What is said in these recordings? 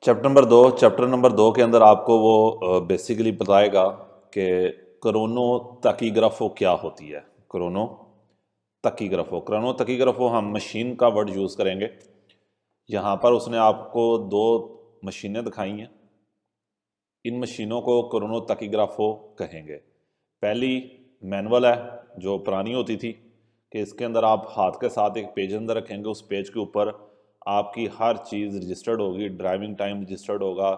Chapter number 2 के अंदर आपको वो बेसिकली बताएगा कि क्रोनो तकीग्राफो क्या होती है। क्रोनो क्रोनो तकीग्राफो हम मशीन का वर्ड यूज़ करेंगे। यहाँ पर उसने आपको दो मशीनें दिखाई हैं। इन मशीनों को क्रोनो तकीग्राफो कहेंगे। पहली मैनुअल है, जो पुरानी होती थी, कि इसके अंदर आप हाथ के साथ एक पेज अंदर रखेंगे, उस पेज के ऊपर आपकी हर चीज़ रजिस्टर्ड होगी। ड्राइविंग टाइम रजिस्टर्ड होगा,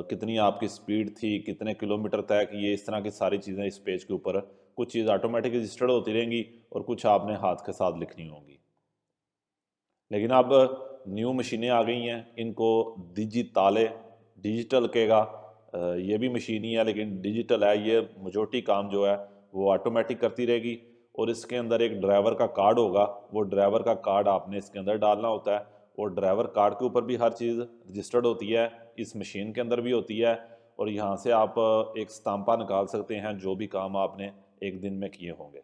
कितनी आपकी स्पीड थी, कितने किलोमीटर तय किए, इस तरह की सारी चीज़ें इस पेज के ऊपर। कुछ चीज़ ऑटोमेटिक रजिस्टर्ड होती रहेंगी और कुछ आपने हाथ के साथ लिखनी होगी। लेकिन अब न्यू मशीनें आ गई हैं, इनको डिजिटल कहेगा। ये भी मशीन ही है लेकिन डिजिटल है। ये मेजोरिटी काम जो है वो ऑटोमेटिक करती रहेगी। और इसके अंदर एक ड्राइवर का कार्ड होगा, वो ड्राइवर का कार्ड आपने इसके अंदर डालना होता है। और ड्राइवर कार्ड के ऊपर भी हर चीज़ रजिस्टर्ड होती है, इस मशीन के अंदर भी होती है। और यहाँ से आप एक स्टाम्पा निकाल सकते हैं जो भी काम आपने एक दिन में किए होंगे।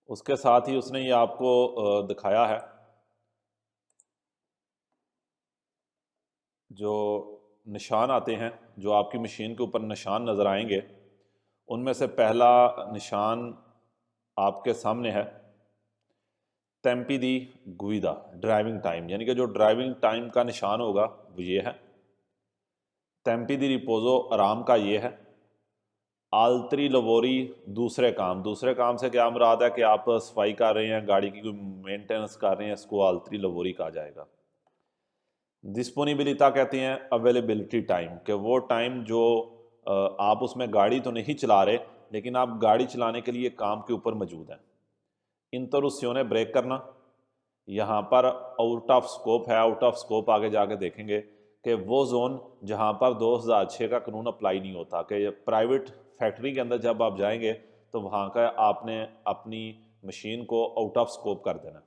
उसके साथ ही उसने ये आपको दिखाया है, जो निशान आते हैं, जो आपकी मशीन के ऊपर निशान नज़र आएंगे, उनमें से पहला निशान आपके सामने है, टेम्पी दी गुइदा, ड्राइविंग टाइम। यानी कि जो ड्राइविंग टाइम का निशान होगा वो ये है। टेम्पी दी रिपोजो, आराम का ये है। आल्त्री लवोरी, दूसरे काम से क्या मुराद है कि आप सफाई कर रहे हैं, गाड़ी की कोई मेंटेनेंस कर रहे हैं, इसको आल्त्री लवोरी कहा जाएगा। डिस्पोनिबिलिटा कहते हैं अवेलेबिलिटी टाइम, कि वो टाइम जो आप उसमें गाड़ी तो नहीं चला रहे लेकिन आप गाड़ी चलाने के लिए काम के ऊपर मौजूद हैं। इंटरुस्योने ब्रेक करना, यहाँ पर आउट ऑफ स्कोप है। आउट ऑफ स्कोप आगे जाके देखेंगे कि वो जोन जहाँ पर 2006 का कानून अप्लाई नहीं होता, कि प्राइवेट फैक्ट्री के अंदर जब आप जाएंगे तो वहाँ का आपने अपनी मशीन को आउट ऑफ स्कोप कर देना।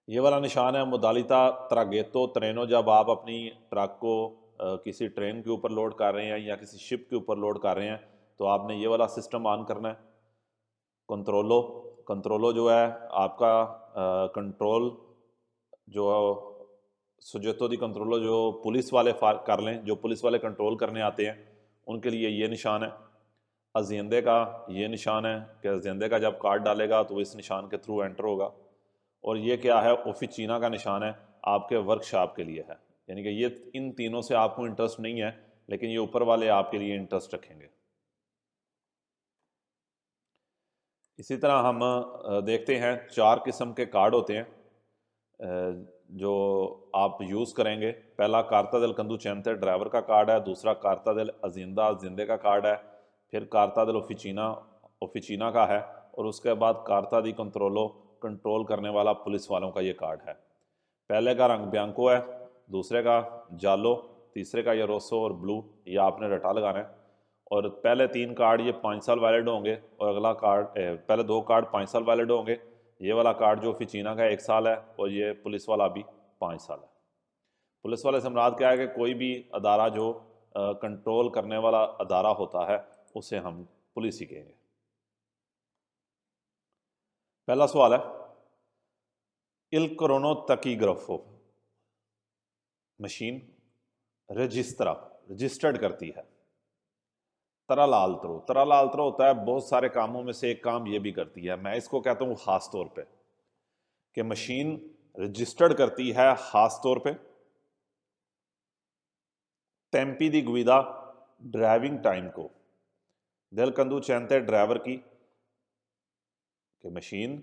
ये वाला निशान है मोदालिता त्रागेतो ट्रेनो, जब आप अपनी ट्रक को किसी ट्रेन के ऊपर लोड कर रहे हैं या किसी शिप के ऊपर लोड कर रहे हैं तो आपने ये वाला सिस्टम ऑन करना है। कंट्रोलो कंट्रोलो जो है आपका कंट्रोल, जो सुजेतो दी कंट्रोलो, जो पुलिस वाले कर लें, जो पुलिस वाले कंट्रोल करने आते हैं उनके लिए ये निशान है। अजेंदे का ये निशान है कि अजेंदे का जब कार्ड डालेगा तो वो इस निशान के थ्रू एंटर होगा। और ये क्या है, ओफिचीना का निशान है, आपके वर्कशॉप के लिए है। यानी कि ये इन तीनों से आपको इंटरेस्ट नहीं है लेकिन ये ऊपर वाले आपके लिए इंटरेस्ट रखेंगे। इसी तरह हम देखते हैं 4 किस्म के कार्ड होते हैं जो आप यूज़ करेंगे। पहला कार्ता दिल कंदुचेंते, ड्राइवर का कार्ड है। दूसरा कार्ता दिल अजिंदा, जिंदे का कार्ड है। फिर कार्ता दिल ओफिचीना, ओफिचीना का है। और उसके बाद कार्ता दी कंट्रोलो, कंट्रोल करने वाला पुलिस वालों का ये कार्ड है। पहले का रंग ब्यांको है, दूसरे का जालो, तीसरे का ये रोसो और ब्लू, ये आपने रटा लगाना है। और पहले 3 कार्ड ये 5 साल वैलिड होंगे और अगला कार्ड पहले 2 कार्ड 5 साल वैलिड होंगे। ये वाला कार्ड जो फिचीना का 1 साल है और ये पुलिस वाला भी 5 साल है। पुलिस वाले से मुराद क्या है कि कोई भी अदारा जो कंट्रोल करने वाला अदारा होता है उसे हम पुलिस ही कहेंगे। पहला सवाल है, इल क्रोनो तकीग्राफो मशीन रजिस्टर्ड करती है तरल आल्त्रो होता है। बहुत सारे कामों में से एक काम ये भी करती है, मैं इसको कहता हूँ खास तौर पे, कि मशीन रजिस्टर्ड करती है खास तौर पे टेम्पी दी गुइदा, ड्राइविंग टाइम को। दिल कंदुचेंते, ड्राइवर की, कि मशीन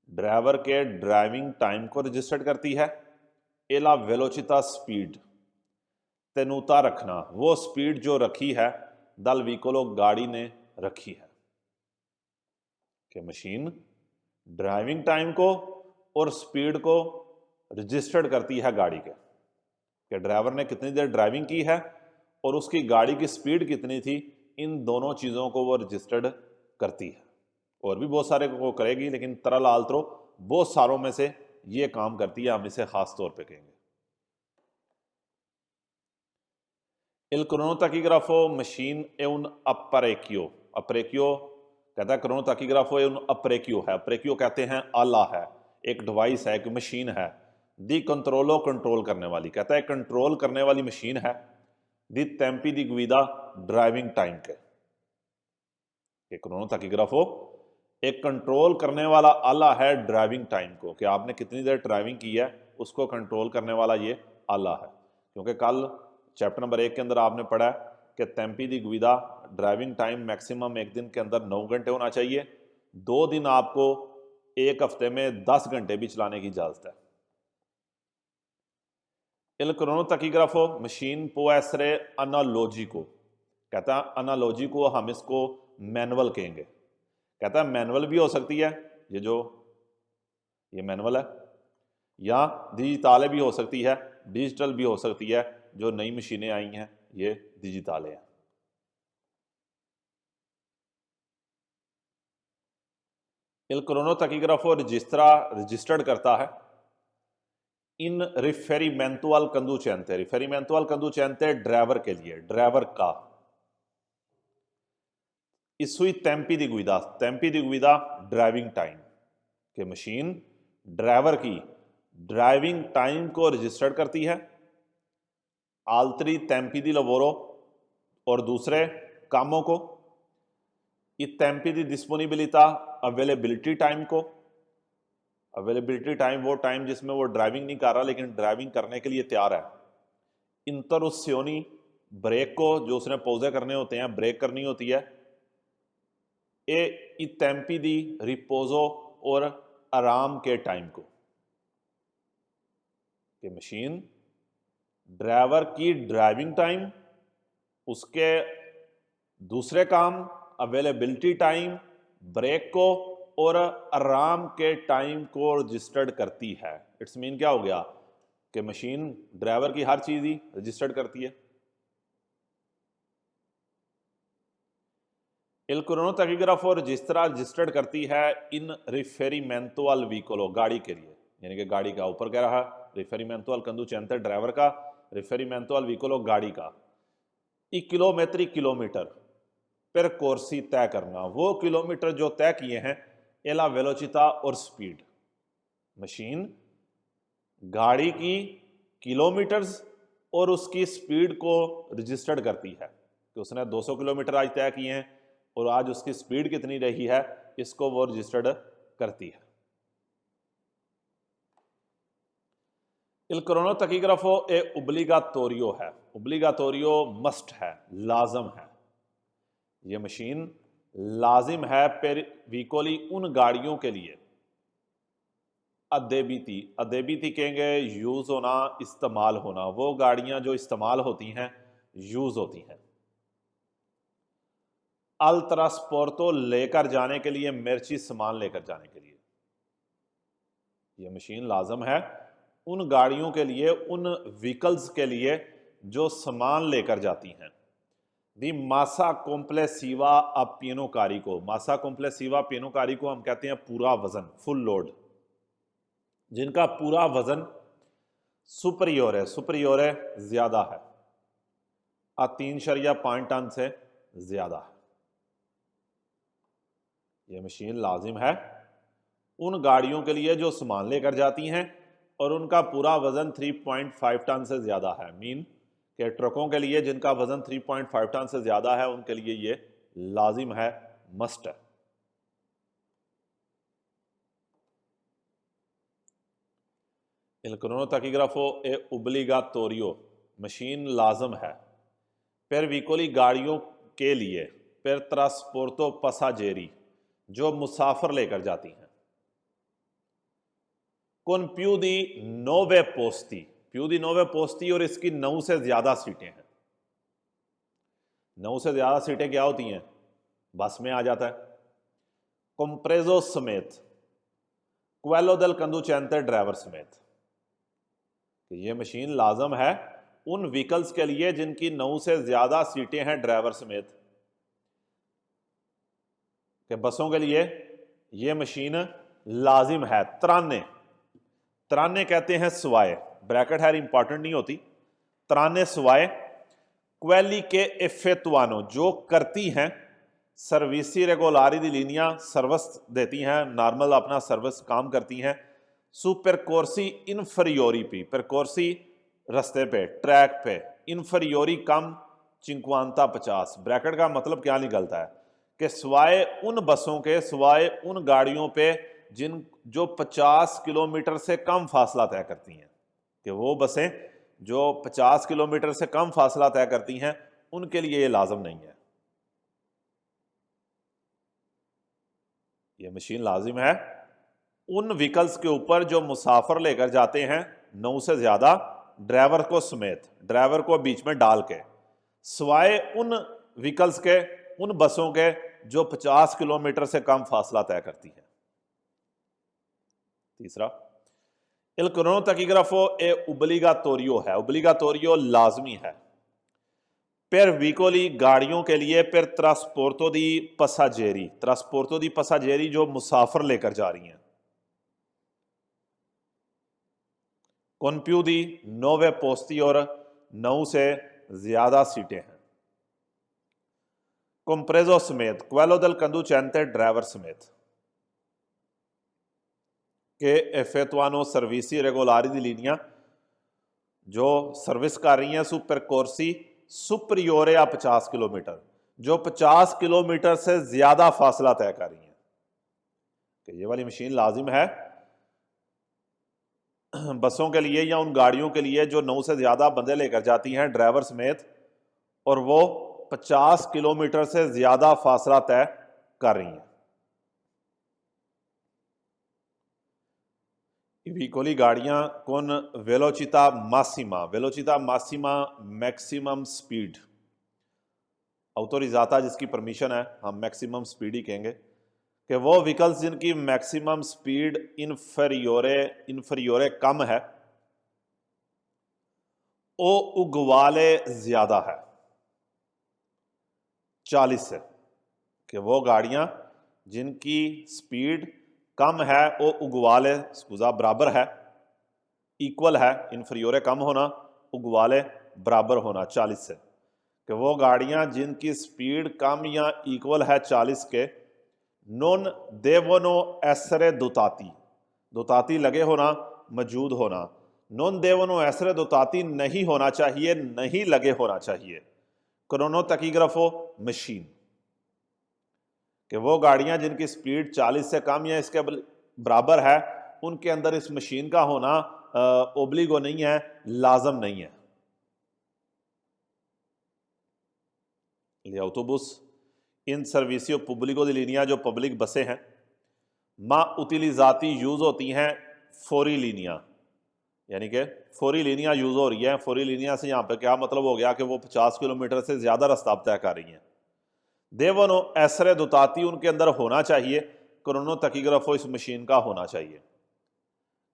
ड्राइवर के ड्राइविंग टाइम को रजिस्टर्ड करती है। एला वेलोचिता स्पीड, तेनूता रखना, वो स्पीड जो रखी है दल व्हीकलो, गाड़ी ने रखी है। कि मशीन ड्राइविंग टाइम को और स्पीड को रजिस्टर्ड करती है गाड़ी के, कि ड्राइवर ने कितनी देर ड्राइविंग की है और उसकी गाड़ी की स्पीड कितनी थी। इन दोनों चीज़ों को वो रजिस्टर्ड करती है। और भी बहुत सारे को करेगी लेकिन तरल आल्त्रो बहुत सारों में से ये काम करती है, हम इसे खास तौर पे कहेंगे। Il cronotachigrafo machine è un apparecchio कहता है क्रोनोताकीग्राफो है, उन अप्रेक्यो है, अप्रेक्यो कहते हैं आला है। एक डिवाइस है, एक मशीन है, दी कंट्रोलो कंट्रोल करने वाली, कहता है कंट्रोल करने वाली मशीन है, दी टेम्पी दी गुइदा ड्राइविंग टाइम के क्रोनोटैकीग्राफो एक कंट्रोल करने वाला आला है ड्राइविंग टाइम को, कि आपने कितनी देर ड्राइविंग की है उसको कंट्रोल करने वाला ये आला है। क्योंकि कल चैप्टर नंबर 1 के अंदर आपने पढ़ा है कि टेम्पी दी गुइदा ड्राइविंग टाइम मैक्सिमम एक दिन के अंदर 9 घंटे होना चाहिए, 2 दिन आपको एक हफ्ते में 10 घंटे भी चलाने की इजाजत है। इल क्रोनोटैकीग्राफो मशीन पुएसरे अनालॉजिको, कहता है अनालॉजिको हम इसको मैनुअल कहेंगे, कहता है मैनुअल भी हो सकती है, ये मैनुअल है, या डिजिटल भी हो सकती है, डिजिटल भी हो सकती है, जो नई मशीनें आई हैं ये डिजिटल हैं। इल क्रोनोटैकीग्राफो रजिस्टर्ड करता है इन रिफेरिमेंटुअल कंडुचेंते, रिफेरिमेंटुअल कंडुचेंते ड्राइवर के लिए, ड्राइवर का इसुई टेम्पी दी गुइदा ड्राइविंग टाइम, के मशीन ड्राइवर की ड्राइविंग टाइम को रजिस्टर्ड करती है, आल्तरी टेम्पी दी लवोरो और दूसरे कामों को, ये टेम्पी दी डिस्पोनिबिलिटा अवेलेबिलिटी टाइम को, अवेलेबिलिटी टाइम वो टाइम जिसमें वो ड्राइविंग नहीं कर रहा लेकिन ड्राइविंग करने के लिए तैयार है, इंटरुसियोनी ब्रेक को, जो उसने पौजे करने होते हैं, ब्रेक करनी होती है, ए टेम्पी दी रिपोजो और आराम के टाइम को, कि मशीन ड्राइवर की ड्राइविंग टाइम, उसके दूसरे काम अवेलेबिलिटी टाइम, ब्रेक को और आराम के टाइम को रजिस्टर्ड करती है। इट्स मीन क्या हो गया कि मशीन ड्राइवर की हर चीज ही रजिस्टर्ड करती है। इल क्रोनोटैकीग्राफो रजिस्टर्ड करती है इन रिफेरिमेंटुअल व्हीकलो, गाड़ी के लिए, यानी कि गाड़ी का ऊपर कह रहा रिफेरिमेंटुअल कंडुचेंते ड्राइवर का, रिफेरिमेंटुअल व्हीकलो गाड़ी का, किलोमीटर पर कोर्सी तय करना, वो किलोमीटर जो तय किए हैं, एला वेलोचिता और स्पीड, मशीन गाड़ी की किलोमीटर्स और उसकी स्पीड को रजिस्टर्ड करती है कि उसने 200 किलोमीटर आज तय किए हैं और आज उसकी स्पीड कितनी रही है, इसको वो रजिस्टर्ड करती है। इल क्रोनोटैकीग्राफो ए ओब्लिगाटोरियो है, ओब्लिगाटोरियो मस्ट है, लाजम है, ये मशीन लाजिम है पर व्हीकली उन गाड़ियों के लिए, अदेबीती कहेंगे यूज होना, इस्तेमाल होना, वो गाड़ियां जो इस्तेमाल होती हैं, यूज होती हैं। अल ट्रांसपोर्टो लेकर जाने के लिए, मिर्ची सामान लेकर जाने के लिए, ये मशीन लाजम है उन गाड़ियों के लिए, उन व्हीकल्स के लिए जो सामान लेकर जाती हैं। दी मासा कॉम्प्लेसिवा पिनोकारी को, मासा कॉम्प्लेसिवा पिनोकारी को हम कहते हैं पूरा वजन, फुल लोड, जिनका पूरा वजन सुपरियोर है ज्यादा है, 3.5 टन से ज्यादा है। यह मशीन लाजिम है उन गाड़ियों के लिए जो सामान लेकर जाती हैं और उनका पूरा वजन 3.5 टन से ज्यादा है, मीन के ट्रकों के लिए जिनका वजन 3.5 टन से ज्यादा है उनके लिए ये लाजिम है, मस्ट है। इल क्रोनोटैकीग्राफो ए ओब्लिगाटोरियो, मशीन लाजम है पर व्हीकली गाड़ियों के लिए, पर ट्रांसपोर्टो पसाजेरी, जो मुसाफिर लेकर जाती हैं, कौन प्यू दी 9 पोस्ती, प्यू दी 9 पोस्ती और इसकी 9 से ज्यादा सीटें हैं। 9 से ज्यादा सीटें क्या होती हैं, बस में आ जाता है। कंप्रेजो समेत, क्वेलो दल कंडुचेंते ड्राइवर समेत, ये मशीन लाजम है उन व्हीकल्स के लिए जिनकी 9 से ज्यादा सीटें हैं ड्राइवर समेत, कि बसों के लिए ये मशीन लाजिम है। तराने कहते हैं सवाए, ब्रैकेट है इंपॉर्टेंट नहीं होती, तराने सवाए क्वेली के इफेक्टुआनो, जो करती हैं सर्विसी रेगुलारी दी लीनियां, सर्विस देती हैं, नॉर्मल अपना सर्विस काम करती हैं, सु परकोर्सी इन्फरियोरी पी, परकोर्सी रास्ते पे, ट्रैक पे, इन्फरियोरी कम, चिंक्वांता 50। ब्रैकेट का मतलब क्या निकलता है कि सिवाय उन बसों के, सिवाय उन गाड़ियों पे जिन जो 50 किलोमीटर से कम फासला तय करती हैं, कि वो बसें जो 50 किलोमीटर से कम फासला तय करती हैं उनके लिए ये लाजम नहीं है। ये मशीन लाजिम है उन व्हीकल्स के ऊपर जो मुसाफिर लेकर जाते हैं 9 से ज़्यादा, ड्राइवर को समेत, ड्राइवर को बीच में डाल के, सिवाय उन व्हीकल्स के, उन बसों के जो 50 किलोमीटर से कम फासला तय करती हैं। तीसरा, इल क्रोनोटैकीग्राफो ए ओब्लिगाटोरियो है, ओब्लिगाटोरियो लाजमी है per vicoli गाड़ियों के लिए, per trasporto di passaggeri, trasporto di passaggeri जो मुसाफिर लेकर जा रही हैं, con più di 9 posti और 9 से ज्यादा सीटें हैं, compreso समेत, quello del conducente ड्राइवर समेत, che effettuano servizi regolari di linea जो सर्विस कर रही हैं su percorsi सुपरियोरे या 50 किलोमीटर, जो 50 किलोमीटर से ज्यादा फासला तय कर रही हैं, कि ये वाली मशीन लाजिम है बसों के लिए या उन गाड़ियों के लिए जो 9 से ज्यादा बंदे लेकर जाती हैं ड्राइवर समेत, और वो 50 किलोमीटर से ज्यादा फासला तय कर रही हैं। व्हीकोली गाड़ियां कौन वेलोचिता मासिमा, वेलोचिता मासिमा मैक्सिमम स्पीड, ऑटोरिजाता जिसकी परमिशन है, हम मैक्सिमम स्पीड ही कहेंगे, कि वो व्हीकल्स जिनकी मैक्सिमम स्पीड इन्फरियोरे कम है, ओ उगवाले ज्यादा है 40 से, कि वो गाड़ियां जिनकी स्पीड कम है, वो उगवाले स्कूजा बराबर है, इक्वल है, इन्फरियोरे कम होना, उगवाले बराबर होना 40 से, कि वो गाड़ियां जिनकी स्पीड कम या इक्वल है 40 के, नॉन देवनो एसरे दोताती, दोताती लगे होना, मौजूद होना, नॉन देवनो एसरे दोताती नहीं होना चाहिए, नहीं लगे होना चाहिए, क्रोनोटैकीग्राफो मशीन, कि वो गाड़ियां जिनकी स्पीड 40 से कम या इसके बराबर है उनके अंदर इस मशीन का होना ओब्लिगो नहीं है, लाजम नहीं है। ऑटोबुस इन सर्विसियो पब्लिको दी लीनिया, जो पब्लिक बसें हैं, मा उतिलिजाती यूज होती हैं फौरी लीनिया, यानी कि फौरी लीनिया यूज हो रही है। फौरी लीनिया से यहाँ पे क्या मतलब हो गया कि वो 50 किलोमीटर से ज्यादा रास्ता तय कर रही हैं। देवनो एसरे दुताती उनके अंदर होना चाहिए, क्रोनोटैकीग्राफो इस मशीन का होना चाहिए,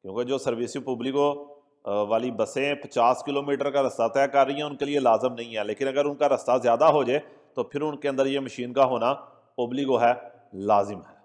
क्योंकि जो सर्विसियो पब्लिको वाली बसें 50 किलोमीटर का रास्ता तय कर रही हैं उनके लिए लाजम नहीं है, लेकिन अगर उनका रास्ता ज़्यादा हो जाए तो फिर उनके अंदर ये मशीन का होना ओब्लिगो है, लाजिम है।